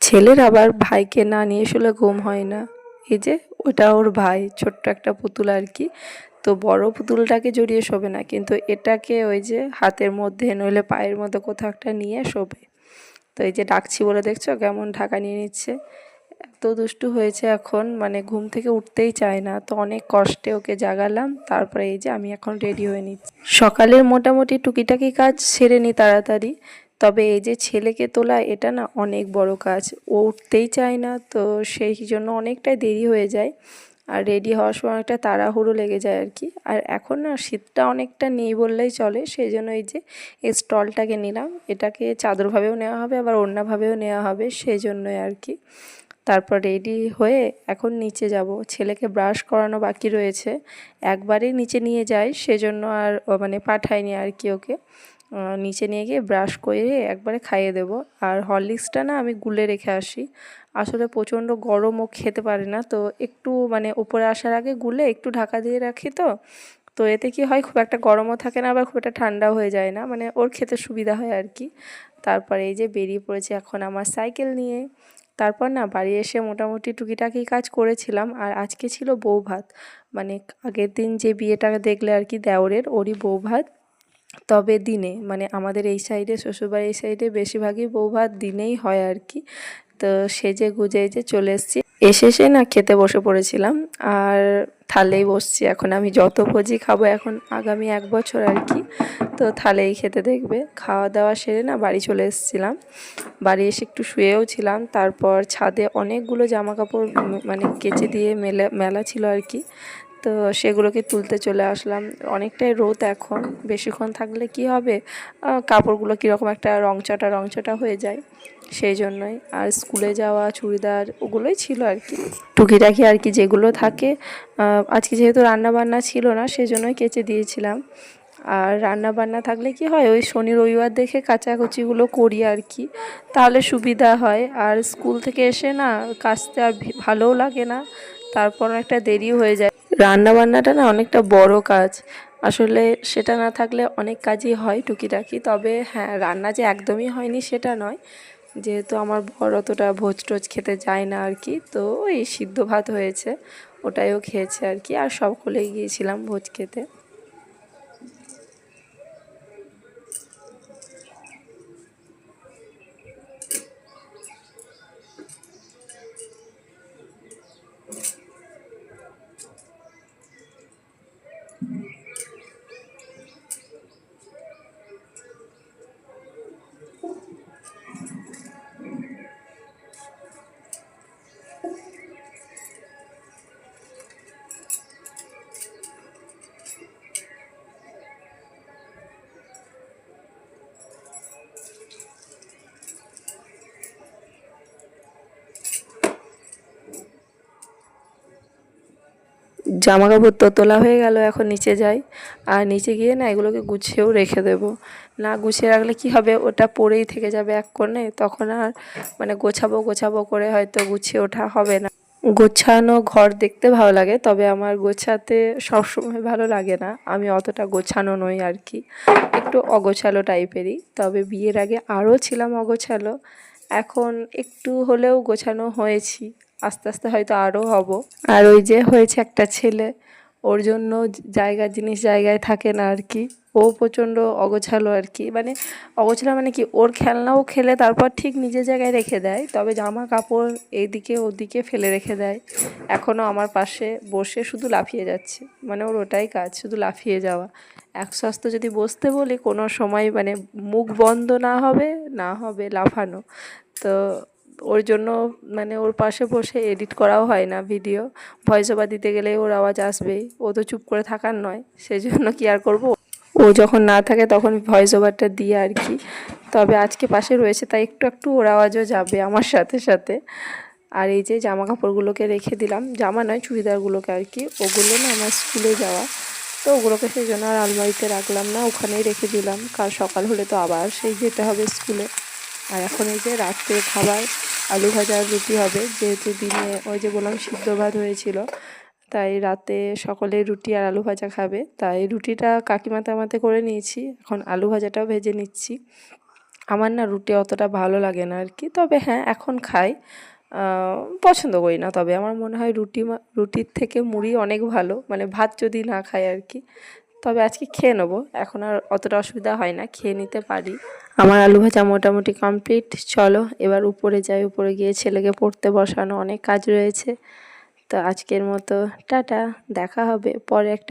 ছেলের আবার ভাইকে না নিয়ে শুলে ঘুম হয় না। এই যে ওটা ওর ভাই, ছোট্ট একটা পুতুল আর কি। তো বড় পুতুলটাকে জড়িয়ে শোবে না, কিন্তু এটাকে ওই যে হাতের মধ্যে নইলে পায়ের মধ্যে কোথাও একটা নিয়ে শোবে। তো এই যে ডাকছি বলে দেখছো কেমন ঢাকা নিয়ে নিচ্ছে। এত দুষ্টু হয়েছে এখন, মানে ঘুম থেকে উঠতেই চায় না। তো অনেক কষ্টে ওকে জাগালাম, তারপরে এই যে আমি এখন রেডি হয়ে নিচ্ছি। সকালের মোটামুটি টুকিটাকি কাজ সেরে নিই তাড়াতাড়ি। তবে এই যে ছেলেকে তোলা, এটা না অনেক বড় কাজ। ও উঠতেই চায় না, তো সেই জন্য অনেকটাই দেরি হয়ে যায়। আর রেডি হওয়ার সময় একটা তাড়াহুড়ো লেগে যায় আর কি। আর এখন না শীতটা অনেকটা নেই বললেই চলে, সেই জন্য এই যে এই স্টলটাকে নিলাম। এটাকে চাদরভাবেও নেওয়া হবে, আবার ওড়নাভাবেও নেওয়া হবে, সেই জন্যই আর কি। তারপর রেডি হয়ে এখন নিচে যাব। ছেলেকে ব্রাশ করানো বাকি রয়েছে, একবারেই নিচে নিয়ে যাই, সেজন্য আর মানে পাঠাইনি আর কি ওকে। নিচে নিয়ে গিয়ে ব্রাশ করে একবারে খাইয়ে দেব। আর হরলিক্সটা না আমি গুলে রেখে আসি। আসলে প্রচণ্ড গরম, ও খেতে পারে না, তো একটু মানে উপরে আসার আগে গুলে একটু ঢাকা দিয়ে রাখি। তো এতে কি হয়, খুব একটা গরমও থাকে না, আবার খুব একটা ঠান্ডাও হয়ে যায় না, মানে ওর খেতে সুবিধা হয় আর কি। তারপরে এই যে বেরিয়ে পড়েছি এখন আমার সাইকেল নিয়ে। তারপর না বাড়ি এসে মোটামুটি টুকিটাকি কাজ করেছিলাম। আর আজকে ছিল বউভাত, মানে আগের দিন যে বিয়েটা দেখলে আর কি দেওরের, ওরই বউভাত। তবে দিনে, মানে আমাদের এই সাইডে, শ্বশুরবাড়ির এই সাইডে বেশিরভাগই বউভাত দিনেই হয় আর কি। তো সেজে গুজে এই যে চলে এসেছি। এসে না খেতে বসে পড়েছিলাম, আর থালেই বসছি এখন। আমি যত ভোজি খাবো এখন আগামী 1 বছর আর কি, তো থালেই খেতে দেখবে। খাওয়া দাওয়া সেরে না বাড়ি চলে এসেছিলাম। বাড়ি এসে একটু শুয়েও ছিলাম। তারপর ছাদে অনেকগুলো জামা কাপড় মানে কেচে দিয়ে মেলা ছিল আর কি। তো সেগুলোকে তুলতে চলে আসলাম। অনেকটাই রোদ এখন, বেশিক্ষণ থাকলে কি হবে, কাপড়গুলো কীরকম একটা রংচটা হয়ে যায়, সেই জন্যই। আর স্কুলে যাওয়া চুড়িদার ওগুলোই ছিল আর কি, টুকিটাকি আর কি যেগুলো থাকে। আজকে যেহেতু রান্না বান্না ছিল না, সেই জন্যই কেচে দিয়েছিলাম। আর রান্না বান্না থাকলে কি হয়, ওই শনি রবিবার দেখে কাচাকুচিগুলো করি আর কি, তাহলে সুবিধা হয়। আর স্কুল থেকে এসে না কাচতে আর ভালোও লাগে না, তারপর একটা দেরিও হয়ে যায়। রান্না বান্নাটা না অনেকটা বড় কাজ, আসলে সেটা না থাকলে অনেক কাজই হয় টুকিটাকি। তবে হ্যাঁ, রান্না যে একদমই হয়নি সেটা নয়, যেহেতু আমার বর অতটা ভোজ টোজ খেতে যায় না আর কি, তো এই সিদ্ধ ভাত হয়েছে, ওটাইও খেয়েছে আর কি। আর সকলেই গিয়েছিলাম ভোজ খেতে। জামা কাপড় তো তোলা হয়ে গেল, এখন নিচে যাই। আর নিচে গিয়ে না এগুলোকে গুছিয়েও রেখে দেব। না গুছিয়ে রাখলে কি হবে, ওটা পড়েই থেকে যাবে এক কোণে, তখন আর মানে গোছাবো করে হয়তো গুছিয়ে ওঠা হবে না। গোছানো ঘর দেখতে ভালো লাগে, তবে আমার গোছাতে সবসময় ভালো লাগে না। আমি অতটা গোছানো নই আর কি, একটু অগোছালো টাইপেরই। তবে বিয়ের আগে আরও ছিলাম অগোছালো, এখন একটু হলেও গোছানো হয়েছি। আস্তে আস্তে হয়তো আরও হব। আর ওই যে হয়েছে একটা ছেলে, ওর জন্য জিনিস জায়গায় থাকে না আর কি। ও প্রচণ্ড অগোছালো আর কি, মানে অগোছালো মানে কি, ওর খেলনাও খেলে তারপর ঠিক নিজের জায়গায় রেখে দেয়, তবে জামা কাপড় এইদিকে ওদিকে ফেলে রেখে দেয়। এখনও আমার পাশে বসে শুধু লাফিয়ে যাচ্ছে, মানে ওর ওটাই কাজ, শুধু লাফিয়ে যাওয়া। এক সস্ত যদি বসতে বলি কোনো সময়, মানে মুখ বন্ধ না হবে লাফানো। তো ওর জন্য মানে ওর পাশে বসে এডিট করাও হয় না ভিডিও, ভয়েস ওভার দিতে গেলে ওর আওয়াজ আসবেই, ও তো চুপ করে থাকার নয়, সেই জন্য কি আর করব, ও যখন না থাকে তখন ভয়েস ওভারটা দিয়ে আর কি। তবে আজকে পাশে রয়েছে তাই একটু একটু ওর আওয়াজও যাবে আমার সাথে সাথে। আর এই যে জামা কাপড়গুলোকে রেখে দিলাম, জামা নয় চুড়িদারগুলোকে আর কি, ওগুলো না আমার স্কুলে যাওয়া, তো ওগুলোকে সেই জন্য আর আলমারিতে রাখলাম না, ওখানেই রেখে দিলাম। কাল সকাল হলে তো আবার সেই যেতে হবে স্কুলে। আর এখন এই যে রাত্রে খাবার আলু ভাজা আর রুটি হবে, যেহেতু দিনে ওই যে বললাম সিদ্ধ ভাত হয়েছিল, তাই রাতে সকলে রুটি আর আলু ভাজা খাবে, তাই রুটিটা কাকিমা তামাতে করে নিয়েছি, এখন আলু ভাজাটাও ভেজে নিচ্ছি। আমার না রুটি অতটা ভালো লাগে না আর কি, তবে হ্যাঁ এখন খাই, পছন্দ করি না। তবে আমার মনে হয় রুটির থেকে মুড়ি অনেক ভালো, মানে ভাত যদি না খাই আর কি। তবে আজকে খেয়ে নেবো, এখন আর অতটা অসুবিধা হয় না, খেয়ে নিতে পারি। আমার আলু ভাজা মোটামুটি কমপ্লিট। চলো এবার উপরে যাই, উপরে গিয়ে ছেলেকে পড়তে বসানো, অনেক কাজ রয়েছে। তো আজকের মতো টাটা, দেখা হবে পরে একটা